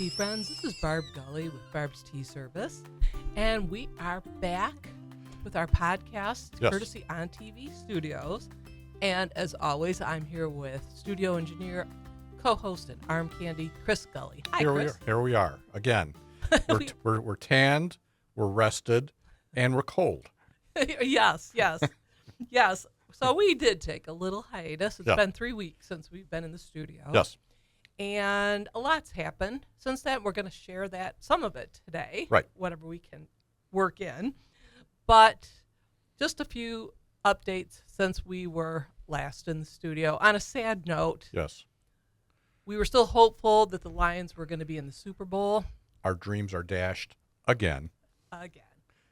tea friends. This is Barb Gully with Barb's Tea Service, and we are back with our podcast, Yes. courtesy On TV Studios. And as always, I'm here with studio engineer, co-host, and arm candy, Chris Gully. Hi, Chris. Here we are again. We're tanned, we're rested, and we're cold. Yes. So we did take a little hiatus. It's been 3 weeks since we've been in the studio. Yes. And a lot's happened since then. We're going to share some of it today. Right. Whatever we can work in. But just a few updates since we were last in the studio. On a sad note, Yes. we were still hopeful that the Lions were going to be in the Super Bowl. Our dreams are dashed again.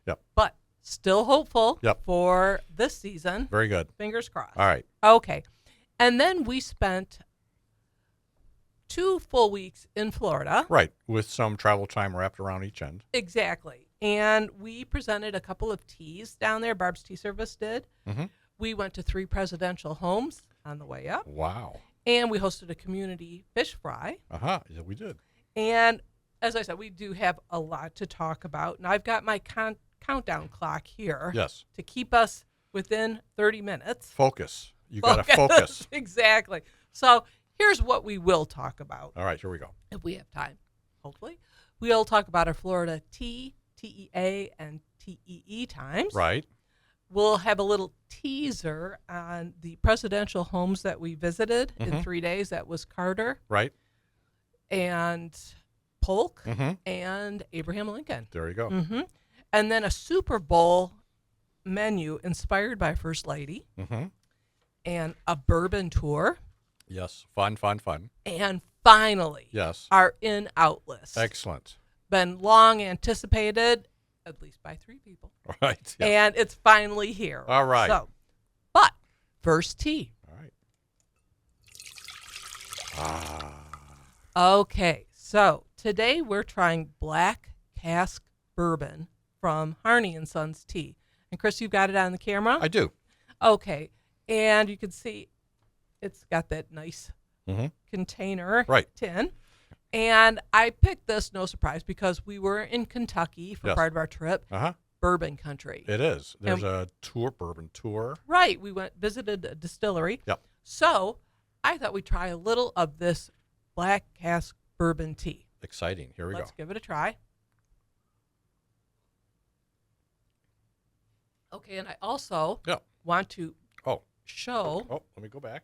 Yep. But still hopeful Yep. for this season. Very good. Fingers crossed. All right. Okay. And then we spent 2 full weeks in Florida. Right. With some travel time wrapped around each end. Exactly. And we presented a couple of teas down there. Barb's Tea Service did. Mm-hmm. We went to 3 presidential homes on the way up. Wow. And we hosted a community fish fry. Uh-huh. Yeah, we did. And as I said, we do have a lot to talk about. And I've got my countdown clock here. Yes. To keep us within 30 minutes. Focus. You got to focus. Exactly. So here's what we will talk about. All right, here we go. If we have time, hopefully. We'll talk about our Florida tea, TEA, and TEE times. Right. We'll have a little teaser on the presidential homes that we visited in 3 days. That was Carter Right. and Polk Mm-hmm. and Abraham Lincoln. There you go. Mm-hmm. And then a Super Bowl menu inspired by First Lady Mm-hmm. and a bourbon tour. Yes. Fun. And finally, Yes. our in-out list. Excellent. Been long anticipated, at least by 3 people. All right. Yes. And it's finally here. All right. So, but first tea. All right. Ah. Okay, so today we're trying Black Cask Bourbon from Harney & Sons Tea. And Chris, you got it on the camera? I do. Okay, and you can see it's got that nice Mm-hmm. container Right. tin. And I picked this, no surprise, because we were in Kentucky for Yes. part of our trip, Uh-huh. bourbon country. It is. There's a bourbon tour. Right, we visited a distillery. Yep. So I thought we'd try a little of this Black Cask Bourbon tea. Exciting. Here we Let's go. give it a try. Okay, and I also Yeah. want to Oh. show Oh, let me go back.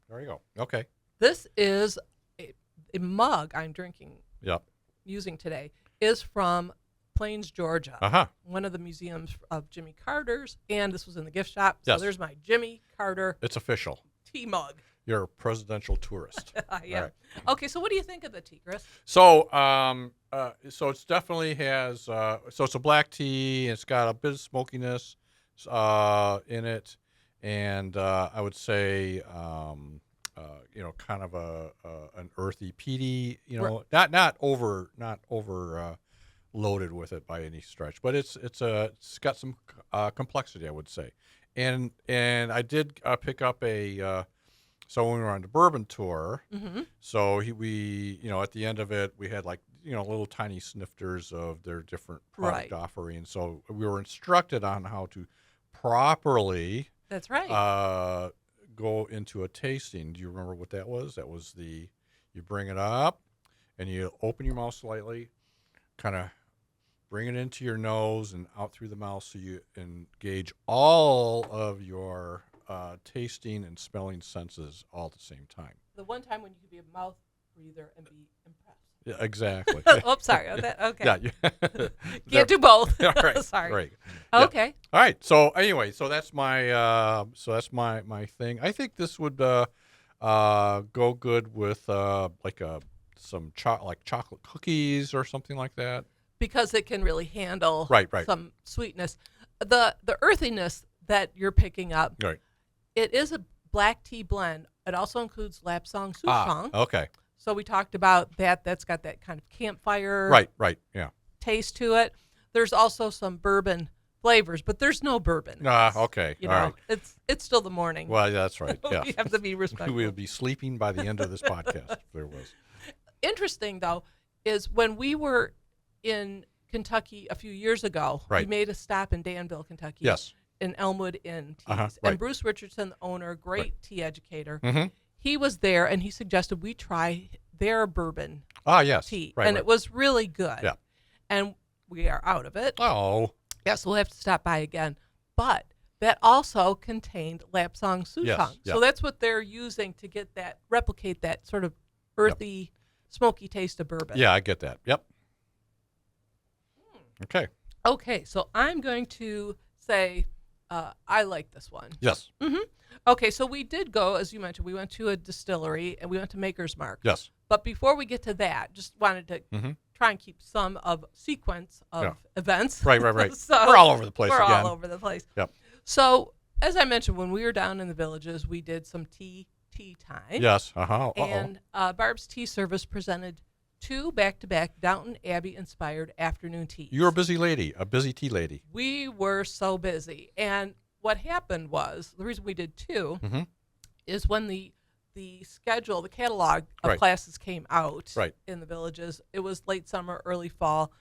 There you go. Okay. this is a mug I'm drinking, Yep. using today, is from Plains, Georgia, Uh-huh. one of the museums of Jimmy Carter's, and this was in the gift shop. So Yes. there's my Jimmy Carter It's official. tea mug. You're a presidential tourist. I am. All right. Okay, so what do you think of the tea, Chris? So, so it's definitely has. So it's a black tea. It's got a bit of smokiness, in it, and I would say, kind of an earthy, peaty. Not over loaded with it by any stretch, but it's got some complexity, I would say, and I did pick up a. So when we were on the bourbon tour, Mm-hmm. so we at the end of it, we had little tiny snifters of their different product Right. offerings. So we were instructed on how to properly That's right. go into a tasting. Do you remember what that was? That was you bring it up and you open your mouth slightly, kind of bring it into your nose and out through the mouth so you engage all of your tasting and smelling senses all at the same time. The one time when you could be a mouth breather and be impressed. Yeah, exactly. Oops, sorry. Okay. Yeah. Can't do both. All right. Sorry. Right. Yeah. Okay. All right. So anyway, so that's my my thing. I think this would go good with some chocolate cookies or something like that. Because it can really handle Right. some sweetness. The earthiness that you're picking up, Right. it is a black tea blend. It also includes Lapsang Souchong. Okay. So we talked about that. That's got that kind of campfire Right. Yeah. taste to it. There's also some bourbon flavors, but there's no bourbon. Okay. You All know, right. it's still the morning. Well, yeah, that's right. Yeah. We have to be respectful. We would be sleeping by the end of this podcast if there was. Interesting, though, is when we were in Kentucky a few years ago, we Right. made a stop in Danville, Kentucky. Yes. In Elmwood Inn Teas. Right. And Bruce Richardson, the owner, great tea educator, Mm-hmm. he was there, and he suggested we try their bourbon Yes. tea. Right. And right. it was really good. Yeah. And we are out of it. Oh. Yes, we'll have to stop by again. But that also contained Lapsang Souchong. Yes, So yeah. that's what they're using to replicate that sort of earthy, smoky taste of bourbon. Yeah, I get that. Yep. Okay. Okay, so I'm going to say I like this one. Yes. Okay, so we did go, as you mentioned, we went to a distillery and we went to Maker's Mark. Yes. But before we get to that, just wanted to Mm-hmm. try and keep some of sequence of events. Right. Right. So We're all over the place we're again. all over the place. Yep. So as I mentioned, when we were down in the villages, we did some tea time. Yes. Uh-huh. And Barb's Tea Service presented 2 back-to-back Downton Abbey-inspired afternoon teas. You're a busy lady, a busy tea lady. We were so busy. And what happened was, the reason we did 2 Mm-hmm. is when the schedule, the catalog of Right. classes came out Right. in the villages. It was late summer, early fall.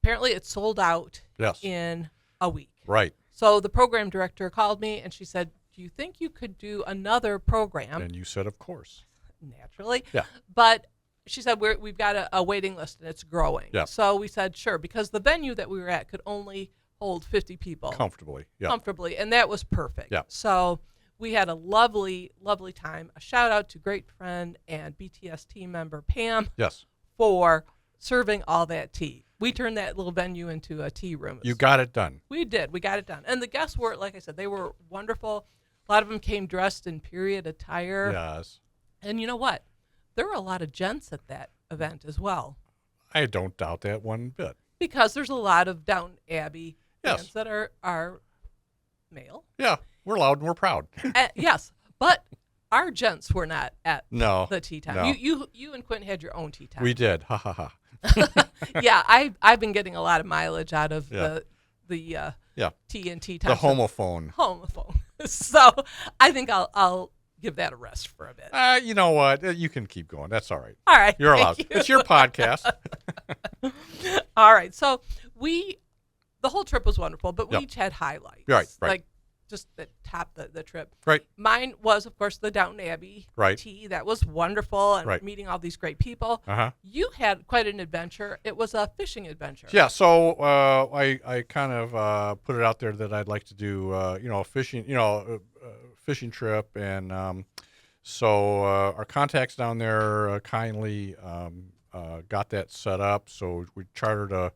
Apparently it sold out Yes. in a week. Right. So the program director called me and she said, do you think you could do another program? And you said, of course. Naturally. Yeah. But she said, we've got a waiting list and it's growing. Yeah. So we said, sure, because the venue that we were at could only hold 50 people Comfortably. Yeah. comfortably, and that was perfect. Yeah. So we had a lovely, lovely time. A shout out to great friend and BTS team member Pam Yes. for serving all that tea. We turned that little venue into a tea room. You got it done. We did. We got it done. And the guests were, like I said, they were wonderful. A lot of them came dressed in period attire. Yes. And you know what? There were a lot of gents at that event as well, I don't doubt that one bit. because there's a lot of Downton Abbey Yes. fans that are male. Yeah. We're loud and we're proud. Yes, but our gents were not at No. the tea time. No. You and Quentin had your own tea time. We did. Ha ha ha. Yeah, I've been getting a lot of mileage out of Yeah. the Yeah. tea and tea time. The homophone. Homophone. So I think I'll give that a rest for a bit. You know what? You can keep going. That's all right. All right. You're thank allowed. you. It's your podcast. All right. So the whole trip was wonderful, but we Yep. each had highlights. Right. Like just that topped the trip. Right. Mine was, of course, the Downton Abbey Right. tea. That was wonderful, and Right. meeting all these great people. Uh-huh. You had quite an adventure. It was a fishing adventure. Yeah, so I kind of put it out there that I'd like to do a fishing trip, and so our contacts down there kindly got that set up. So we chartered a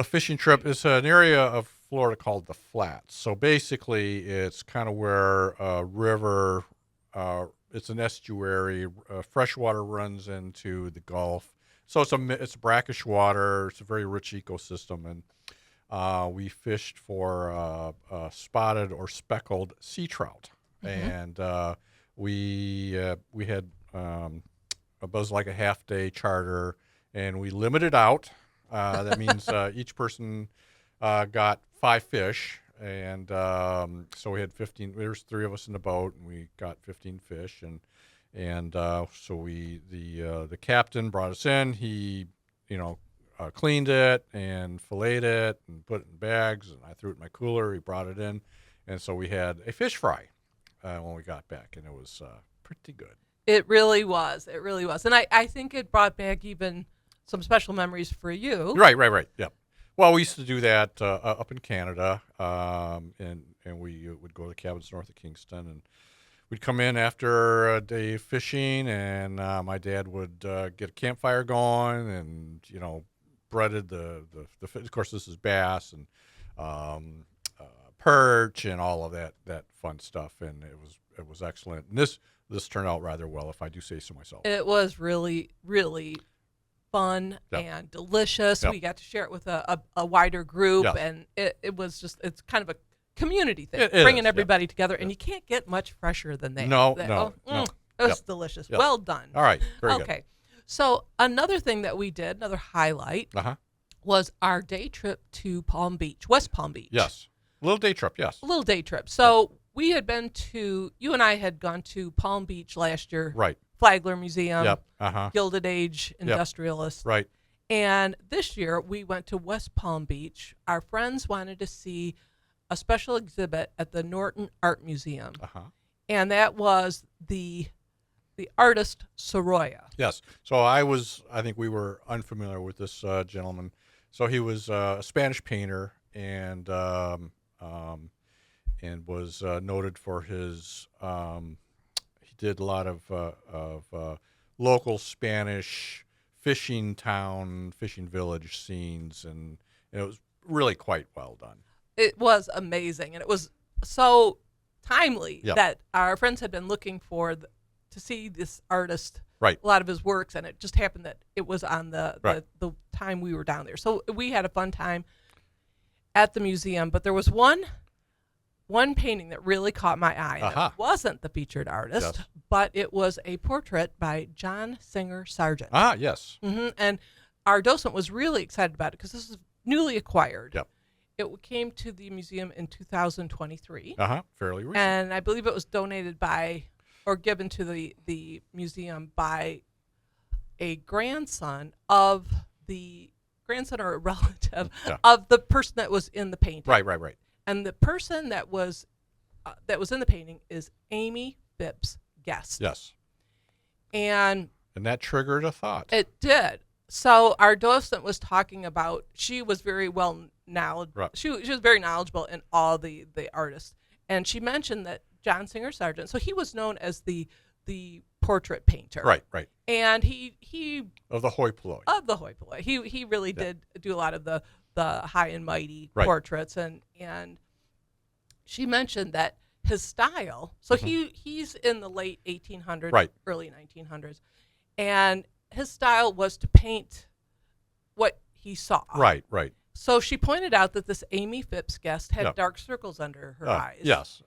fishing trip. It's an area of Florida called the Flats. So basically, it's kind of where a river. It's an estuary. Fresh water runs into the Gulf. So it's brackish water. It's a very rich ecosystem, and we fished for spotted or speckled sea trout, and we had it was like a half-day charter, and we limited out. That means each person got 5 fish, and so we had 15. There's 3 of us in the boat, and we got 15 fish, and so the captain brought us in. He, cleaned it and filleted it and put it in bags, and I threw it in my cooler. He brought it in, and so we had a fish fry when we got back, and it was pretty good. It really was. It really was. And I think it brought back even some special memories for you. Right. Yep. Well, we used to do that up in Canada, and we would go to the cabins north of Kingston, and we'd come in after a day of fishing, and my dad would get a campfire going, and breaded the of course this is bass and perch and all of that fun stuff, and it was excellent. And this turned out rather well, if I do say so myself. It was really, really fun Yep. and delicious. Yep. We got to share it with a wider group, Yes. and it was just, it's kind of a community thing, It bringing is, yep. everybody together, and you can't get much fresher than that. No. It was Yep. delicious. Yep. Well done. All right, very good. Okay. So another thing that we did, another highlight, Uh-huh. was our day trip to Palm Beach, West Palm Beach. Yes. Little day trip, yes. A little day trip. So we had been to, you and I had gone to Palm Beach last year. Right. Flagler Museum. Yep. Uh-huh. Gilded Age Industrialist. Right. And this year we went to West Palm Beach. Our friends wanted to see a special exhibit at the Norton Art Museum. Uh-huh. And that was the artist Sorolla. Yes. So I think we were unfamiliar with this gentleman. So he was a Spanish painter and was noted for his, he did a lot of local Spanish fishing village scenes, and it was really quite well done. It was amazing, and it was so timely Yep. that our friends had been looking for to see this artist, Right. a lot of his works, and it just happened that it was on the time we were down there. So we had a fun time at the museum, but there was one painting that really caught my eye. And Uh-huh. It wasn't the featured artist, Yes. but it was a portrait by John Singer Sargent. Ah, yes. And our docent was really excited about it because this is newly acquired. Yep. It came to the museum in 2023. Uh-huh. Fairly recent. And I believe it was donated by or given to the museum by a grandson or a relative of the person that was in the painting. Right. And the person that was in the painting is Amy Phipps Guest. Yes. And that triggered a thought. it did. So our docent was talking about, she was very knowledgeable. Right. She was very knowledgeable in all the artists. And she mentioned that John Singer Sargent, so he was known as the portrait painter. Right. And he Of the hoi polloi. of the hoi polloi. He really did do a lot of the high and mighty Right. portraits, and she mentioned that his style. So he's in the late 1800s, Right. early 1900s, and his style was to paint what he saw. Right. So she pointed out that this Amy Phipps Guest had Yep. dark circles under her eyes. Yes.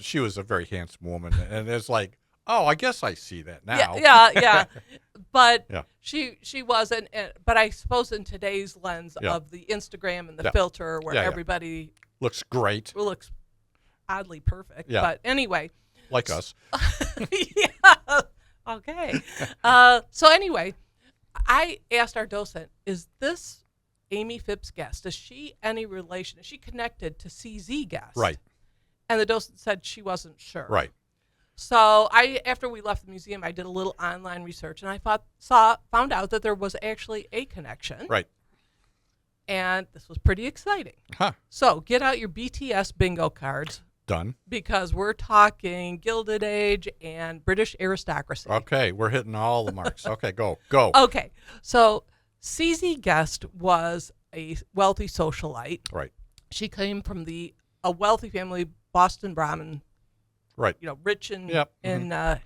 She was a very handsome woman, and it's like, oh, I guess I see that now. Yeah. But Yeah. she wasn't. But I suppose in today's lens Yeah. of the Instagram and the Yeah. filter, where Yeah. everybody Looks great, looks oddly perfect. Yeah. But anyway. like us. Yeah. Okay. So anyway, I asked our docent, is this Amy Phipps Guest, is she any relation? Is she connected to CZ Guest? Right. And the docent said she wasn't sure. Right. So after we left the museum, I did a little online research, and I found out that there was actually a connection. Right. And this was pretty exciting. Huh. So get out your BTS bingo cards, Done. because we're talking Gilded Age and British aristocracy. Okay, we're hitting all the marks. Okay, go. Okay, so CZ Guest was a wealthy socialite. Right. She came from a wealthy family, Boston Brahmin, Right. rich in Yep.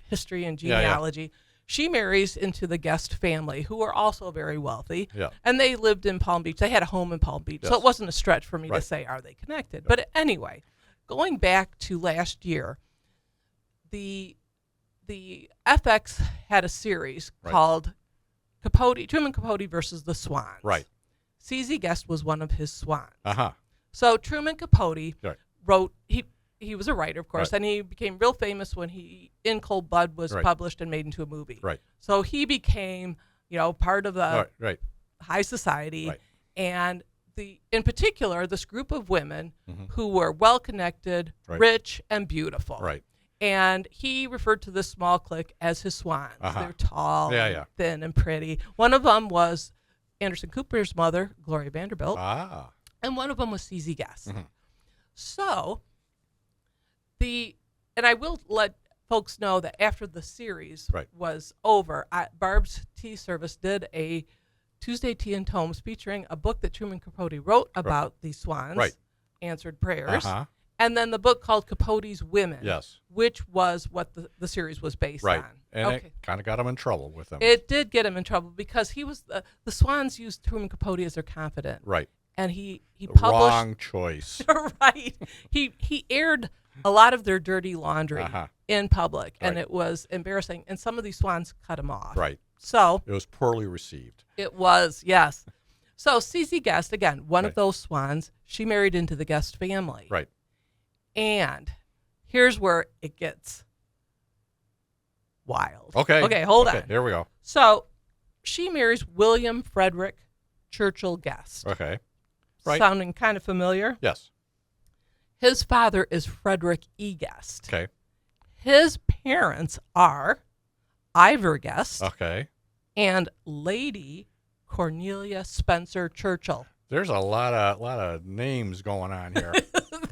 history and Yeah, yeah. genealogy. She marries into the Guest family, who are also very wealthy. Yeah. And they lived in Palm Beach. They had a home in Palm Beach. So Yes. it wasn't a stretch for me to Right. say, are they connected? But anyway, going back to last year, the FX had a series Right. called Truman Capote versus the Swans. Right. CZ Guest was one of his swans. Uh-huh. So Truman Capote Right. wrote, he was a writer, of course, Right. and he became real famous when In Cold Blood was Right. published and made into a movie. Right. So he became, part of the Right. high society. Right. And in particular, this group of women Mhm. who were well-connected, Right. rich, and beautiful. Right. And he referred to this small clique as his swans. Uh-huh. They're tall, Yeah, and yeah. thin, and pretty. One of them was Anderson Cooper's mother, Gloria Vanderbilt, Ah. and one of them was CZ Guest. Mhm. So, and I will let folks know that after the series Right. was over, Barb's Tea Service did a Tuesday Tea and Tomes featuring a book that Truman Capote wrote about these swans, Right. Answered Prayers, Uh-huh. and then the book called Capote's Women, Yes. which was what the series was based Right. on. And Okay. it kind of got him in trouble with them. It did get him in trouble because he was the swans used Truman Capote as their confidant, Right. and he The published wrong choice. right. He aired a lot of their dirty laundry Uh-huh. in public, and Right. it was embarrassing. And some of these swans cut him off. Right. So It was poorly received. it was, yes. So CZ Guest, again, one of Right. those swans, she married into the Guest family. Right. And here's where it gets wild. Okay. Okay, hold Okay, on. here we go. So she marries William Frederick Churchill Guest. Okay. Right. Sounding kind of familiar. Yes. His father is Frederick E. Guest. Okay. His parents are Ivor Guest Okay. and Lady Cornelia Spencer Churchill. There's a lot of names going on here.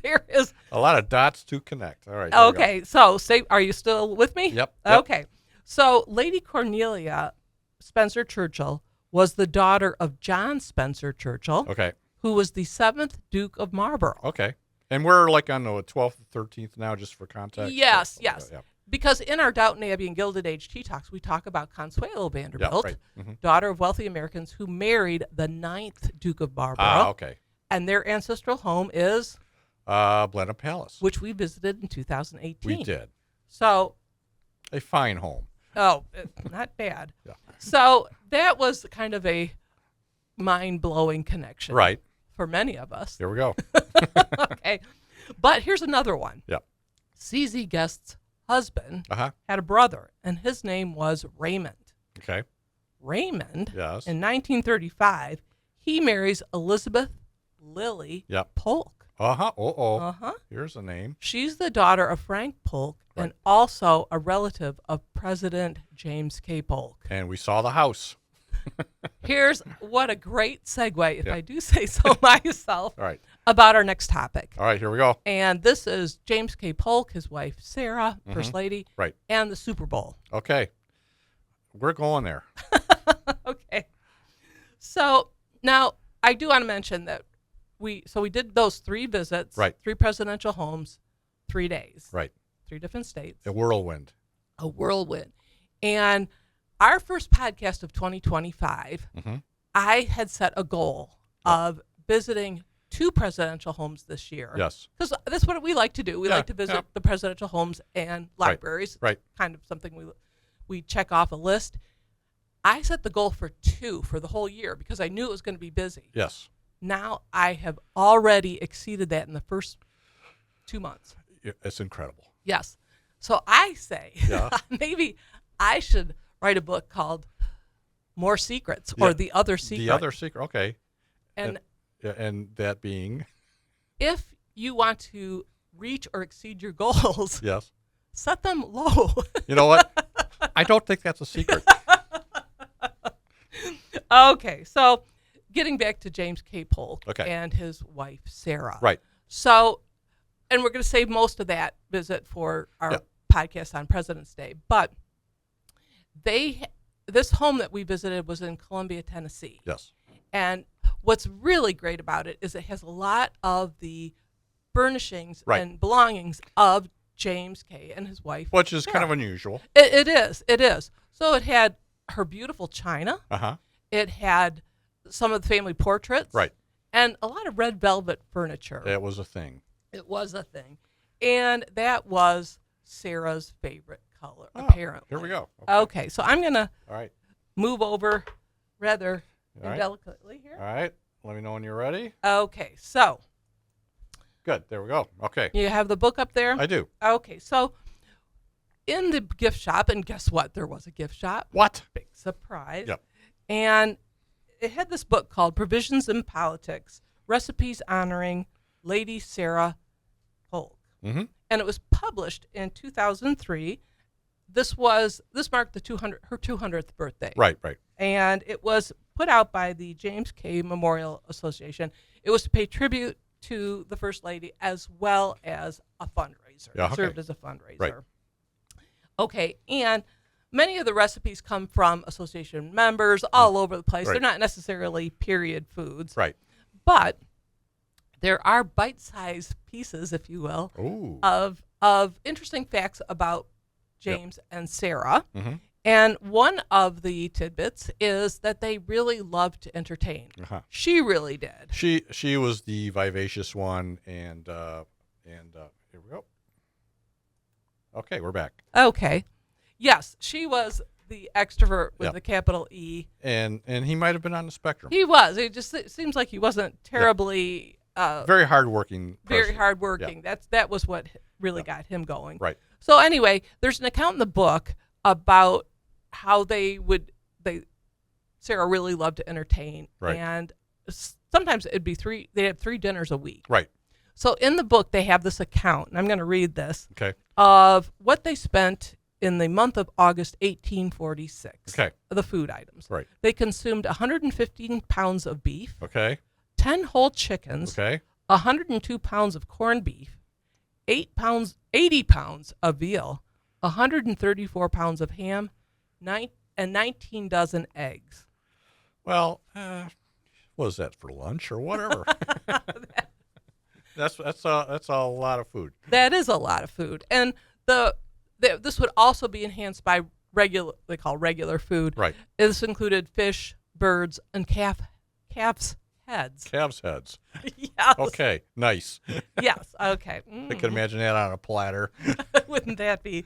There is. A lot of dots to connect. All right. Here we go. Okay, so say, are you still with me? Yep. Okay. So Lady Cornelia Spencer Churchill was the daughter of John Spencer Churchill, Okay. who was the 7th Duke of Marlborough. Okay. And we're like on the 12th, 13th now, just for context. Yes, So, yes. yeah. Because in our Downton Abbey and Gilded Age Tea Talks, we talk about Consuelo Yeah. Vanderbilt, Right. Mm-hmm. daughter of wealthy Americans who married the 9th Duke of Marlborough. Okay. And their ancestral home is, Blenheim Palace. which we visited in 2018. We did. So, A fine home. not bad. Yeah. So that was kind of a mind-blowing connection. Right. For many of us. Here we go. Okay. But here's another one. Yep. CZ Guest's husband Uh-huh. had a brother, and his name was Raymond. Okay. Raymond, Yes. in 1935, he marries Elizabeth Lily Yep. Polk. Uh-huh. Uh-oh. Uh-huh. Here's a name. She's the daughter of Frank Polk and Right. also a relative of President James K. Polk. And we saw the house. Here's what a great segue, if Yeah. I do say so myself, All right. about our next topic. All right, here we go. And this is James K. Polk, his wife Sarah, First Lady, Right. and the Super Bowl. Okay. We're going there. Okay. So now I do want to mention that we did those 3 visits, Right. 3 presidential homes, 3 days, Right. 3 different states, A whirlwind. a whirlwind. And our first podcast of 2025, Mm-hmm. I had set a goal of visiting 2 presidential homes this year. Yes. Because that's what we like to do. We Yeah, like to visit yeah. the presidential homes and libraries. Right. Kind of something we check off a list. I set the goal for 2 for the whole year because I knew it was going to be busy. Yes. Now I have already exceeded that in the first 2 months. It's incredible. Yes. So I say Yeah. maybe I should write a book called More Secrets or Yeah. The Other Secret. The other secret. Okay. And And that being, if you want to reach or exceed your goals, yes. set them low. You know what? I don't think that's a secret. Okay, so getting back to James K. Polk Okay. and his wife, Sarah. Right. So, and we're going to save most of that visit for our Yeah. podcast on President's Day. But this home that we visited was in Columbia, Tennessee. Yes. And what's really great about it is it has a lot of the furnishings Right. and belongings of James K. and his wife. Which is kind Sarah. of unusual. It is. So it had her beautiful china. Uh-huh. It had some of the family portraits. Right. And a lot of red velvet furniture. That was a thing. It was a thing. And that was Sarah's favorite color, Oh, apparently. Here we go. Okay, so I'm going to All right. move over rather All right. indelicately here. All right. Let me know when you're ready. Okay, so Good. There we go. Okay. you have the book up there? I do. Okay, so in the gift shop, and guess what? There was a gift shop. What? Big surprise. Yep. And it had this book called Provisions in Politics, Recipes Honoring Lady Sarah Polk. Mm-hmm. And it was published in 2003. This marked her 200th birthday. Right. Right. And it was put out by the James K. Memorial Association. It was to pay tribute to the First Lady as well as a fundraiser. Yeah, It okay. served as a fundraiser. Right. Okay, and many of the recipes come from association members all over the place. Right. They're not necessarily period foods. Right. But there are bite-sized pieces, if you will, Ooh. of interesting facts about James and Sarah. Mm-hmm. And one of the tidbits is that they really loved to entertain. Uh-huh. She really did. She was the vivacious one, and here we go. Okay, we're back. Okay. Yes, she was the extrovert with Yeah. the capital E. And he might have been on the spectrum. He was. It seems like he wasn't terribly Very hardworking. very person. hardworking. Yeah. That was what really got him going. Right. So anyway, there's an account in the book about how Sarah really loved to entertain, Right. and sometimes it'd be they had 3 dinners a week. Right. So in the book they have this account, and I'm going to read this Okay. of what they spent in the month of August 1846. Okay. The food items. Right. They consumed 115 pounds of beef, Okay. 10 whole chickens, Okay. 102 pounds of corned beef, 80 pounds of veal, 134 pounds of ham, and 19 dozen eggs. Well, was that for lunch or whatever? That's a lot of food. That is a lot of food, and this would also be enhanced by regular food. Right. This included fish, birds, and calves' heads. Calves' heads. Yes. Okay. Nice. Yes. Okay. I can imagine that on a platter. Wouldn't that be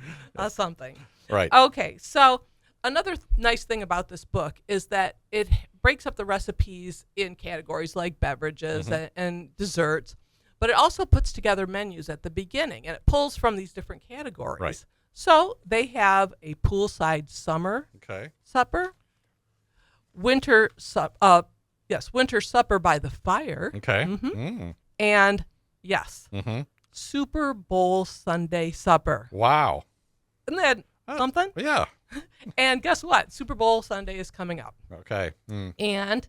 something? Right. Okay. So another nice thing about this book is that it breaks up the recipes in categories like beverages and desserts, but it also puts together menus at the beginning, and it pulls from these different categories. Right. So they have a poolside summer Okay. supper, winter supper by the fire, Okay. and yes, Mm-hmm. Super Bowl Sunday supper. Wow. Isn't that something? Yeah. And guess what? Super Bowl Sunday is coming up. Okay. Mm. And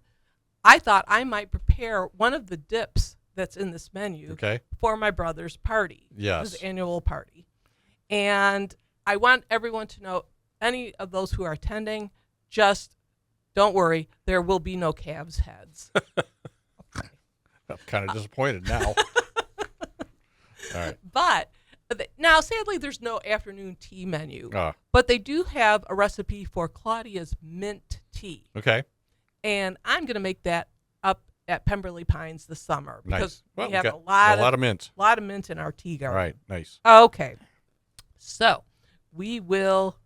I thought I might prepare one of the dips that's in this menu Okay. for my brother's party. Yes. His annual party. And I want everyone to know, any of those who are attending, just don't worry, there will be no calves' heads. I'm kind of disappointed now. All right. But now, sadly, there's no afternoon tea menu. Uh, But they do have a recipe for Claudia's mint tea. okay. And I'm going to make that up at Pemberley Pines this summer because Nice. Well, we have got a lot of mint. mint in our tea garden. All right. Nice. Okay. So we will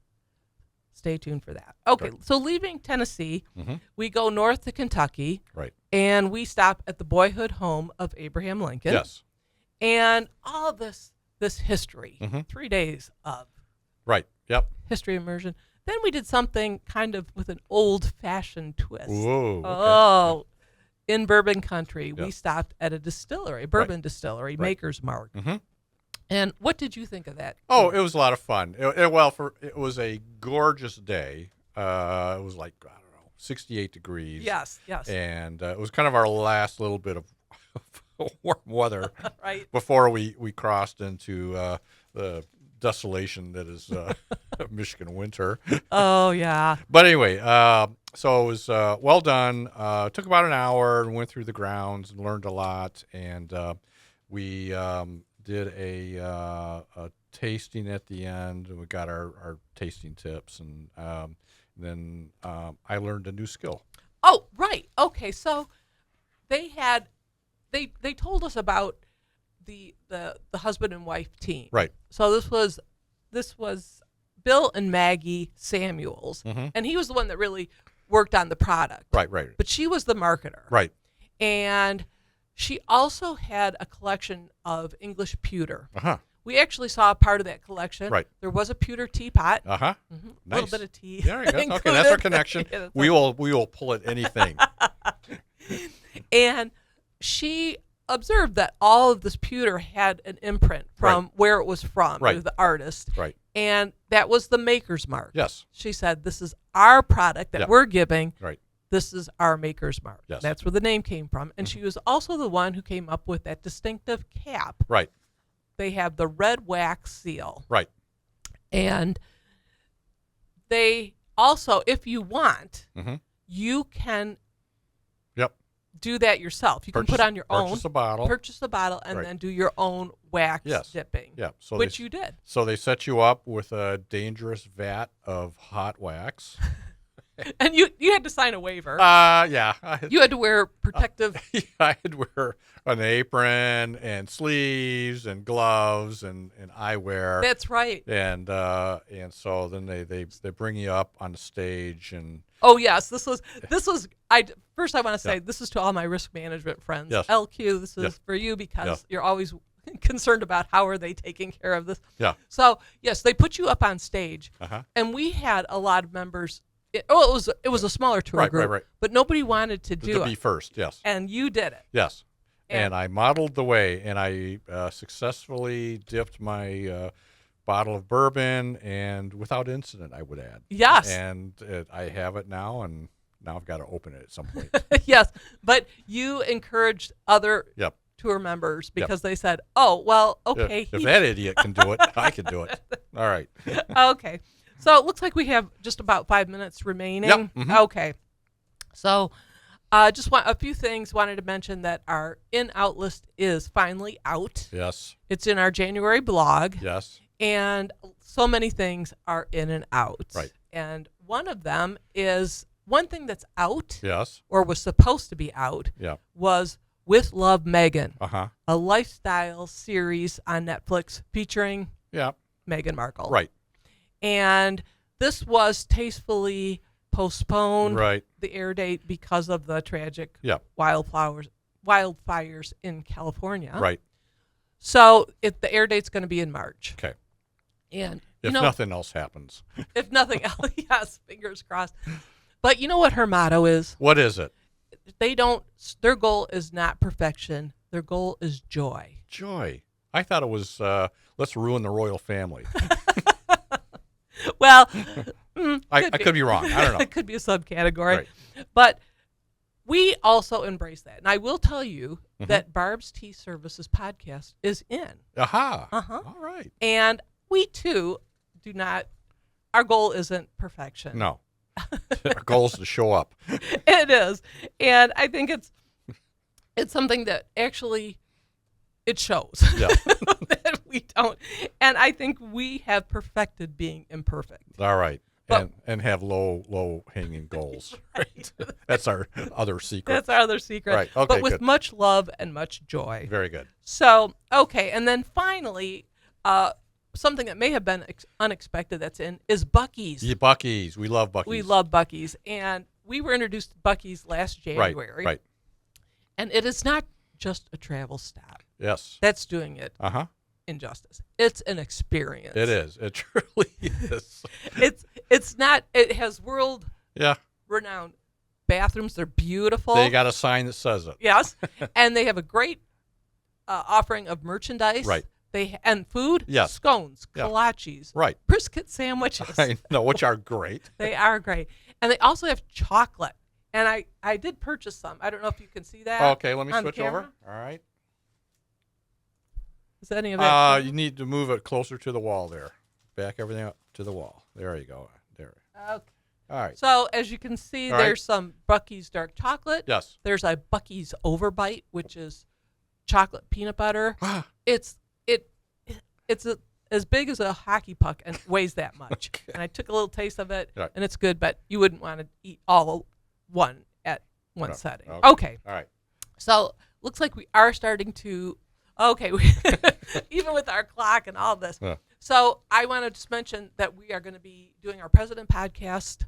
stay tuned for that. Okay. Right. So leaving Tennessee, Mm-hmm. we go north to Kentucky. Right. And we stop at the boyhood home of Abraham Lincoln. Yes. And all this history, Mhm. 3 days of Right. Yep. history immersion. Then we did something kind of with an old-fashioned twist. Whoa. Okay. Oh, in Bourbon country, we Yeah. stopped at a distillery, bourbon distillery, Right. Maker's Mark. Mm-hmm. And what did you think of that? Oh, it was a lot of fun. It was a gorgeous day. It was like, I don't know, 68 degrees. Yes, yes. And it was kind of our last little bit of warm weather Right. before we crossed into the desolation that is Michigan winter. Oh, yeah. But anyway, so it was well done. Took about an hour and went through the grounds and learned a lot. And we did a tasting at the end. We got our tasting tips, and then I learned a new skill. Oh, right. Okay, so they told us about the husband and wife team. Right. So this was Bill and Maggie Samuels, Mhm. and he was the one that really worked on the product. Right. But she was the marketer. Right. And she also had a collection of English pewter. Uh huh. We actually saw a part of that collection. Right. There was a pewter teapot. Uh huh. A Nice. little bit of tea. There you go. Okay, included. that's our connection. Yeah, that's We will pull at anything. And she observed that all of this pewter had an imprint from where it was from, Right. the artist. Right. And that was the Maker's Mark. Yes. She said, this is our product that Yep. we're giving. Right. This is our Maker's Mark. Yes. That's where the name came from. And she was also the one who came up with that distinctive cap. Right. They have the red wax seal. Right. And they also, if you want, Mm-hmm. you can Yep. do that yourself. You can put on your own. Purchase a bottle. Purchase a bottle and Right. then do your own wax Yes. dipping, Yeah. So which they, you did. So they set you up with a dangerous vat of hot wax. And you had to sign a waiver. Yeah. You had to wear protective. I had to wear an apron and sleeves and gloves and eyewear. That's right. And so then they bring you up on the stage and. Oh yes, this was. I want to say this is to all my risk management friends. Yes. LQ, this is for you because you're always concerned about how are they taking care of this. Yeah. So yes, they put you up on stage, and we had a lot of members. It was a smaller tour group, right. But nobody wanted to do to it. be first, yes. And you did it. Yes. And I modeled the way, and I successfully dipped my bottle of bourbon, and without incident, I would add. Yes. And I have it now, and now I've got to open it at some point. Yes, but you encouraged other tour members because they said, "Oh, well, okay." If that idiot can do it, I can do it. All right. Okay. So it looks like we have just about 5 minutes remaining. Yep. Mm-hmm. Okay. So just a few things. Wanted to mention that our in-out list is finally out. Yes. It's in our January blog. Yes. And so many things are in and out. Right. And one of them is one thing that's out. Yes. Or was supposed to be out. Yeah. Was With Love, Meghan. Uh-huh. A lifestyle series on Netflix featuring Meghan Markle. Right. And this was tastefully postponed, right. the air date, because of the tragic wildfires in California. Right. So the air date's going to be in March. Okay. And if nothing else happens. If nothing else, yes, fingers crossed. But you know what her motto is? What is it? Their goal is not perfection. Their goal is joy. Joy. I thought it was, let's ruin the royal family. Well, I could be wrong. I don't know. It could be a subcategory. Right. But we also embrace that. And I will tell you that Barb's Tea Services podcast is in. Aha. Uh-huh. All right. And we, too, our goal isn't perfection. No. Our goal is to show up. It is. And I think it's something that actually it shows that we don't. And I think we have perfected being imperfect. All right. And have low hanging goals. Right. That's our other secret. That's our other secret. Right. Okay, but with good. much love and much joy. Very good. So, okay. And then finally, something that may have been unexpected that's in is Buc-ee's. Yeah, Buc-ee's. We love Buc-ee's. We love Buc-ee's. And we were introduced to Buc-ee's last January. Right. And it is not just a travel stop. Yes. That's doing it injustice. It's an experience. It is. It truly is. It's not. It has world renowned bathrooms. They're beautiful. They got a sign that says it. Yes. And they have a great offering of merchandise. Right. And food. Yes. Scones, kolaches. Right. Brisket sandwiches. I know, which are great. They are great. And they also have chocolate. And I did purchase some. I don't know if you can see that. Okay, let me switch over. All right. Is any of it? You need to move it closer to the wall there. Back everything up to the wall. There you go. There. Okay. All right. So as you can see, there's some Buc-ee's dark chocolate. Yes. There's a Buc-ee's Overbite, which is chocolate peanut butter. It's as big as a hockey puck and weighs that much. Okay. And I took a little taste of it, and it's good, but you wouldn't want to eat all one at one setting. Okay. All right. So looks like we are starting to. Okay, even with our clock and all this. Yeah. So I want to just mention that we are going to be doing our President podcast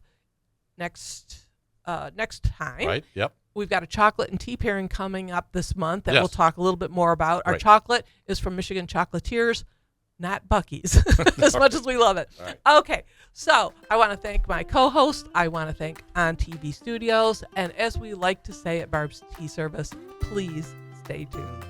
next time. Right. Yep. We've got a chocolate and tea pairing coming up this month that Yes. we'll talk a little bit more about. Our Right. chocolate is from Michigan Chocolatiers, not Buc-ee's, as much as we love it. All right. Okay, so I want to thank my co-host. I want to thank On TV Studios. And as we like to say at Barb's Tea Service, please stay tuned.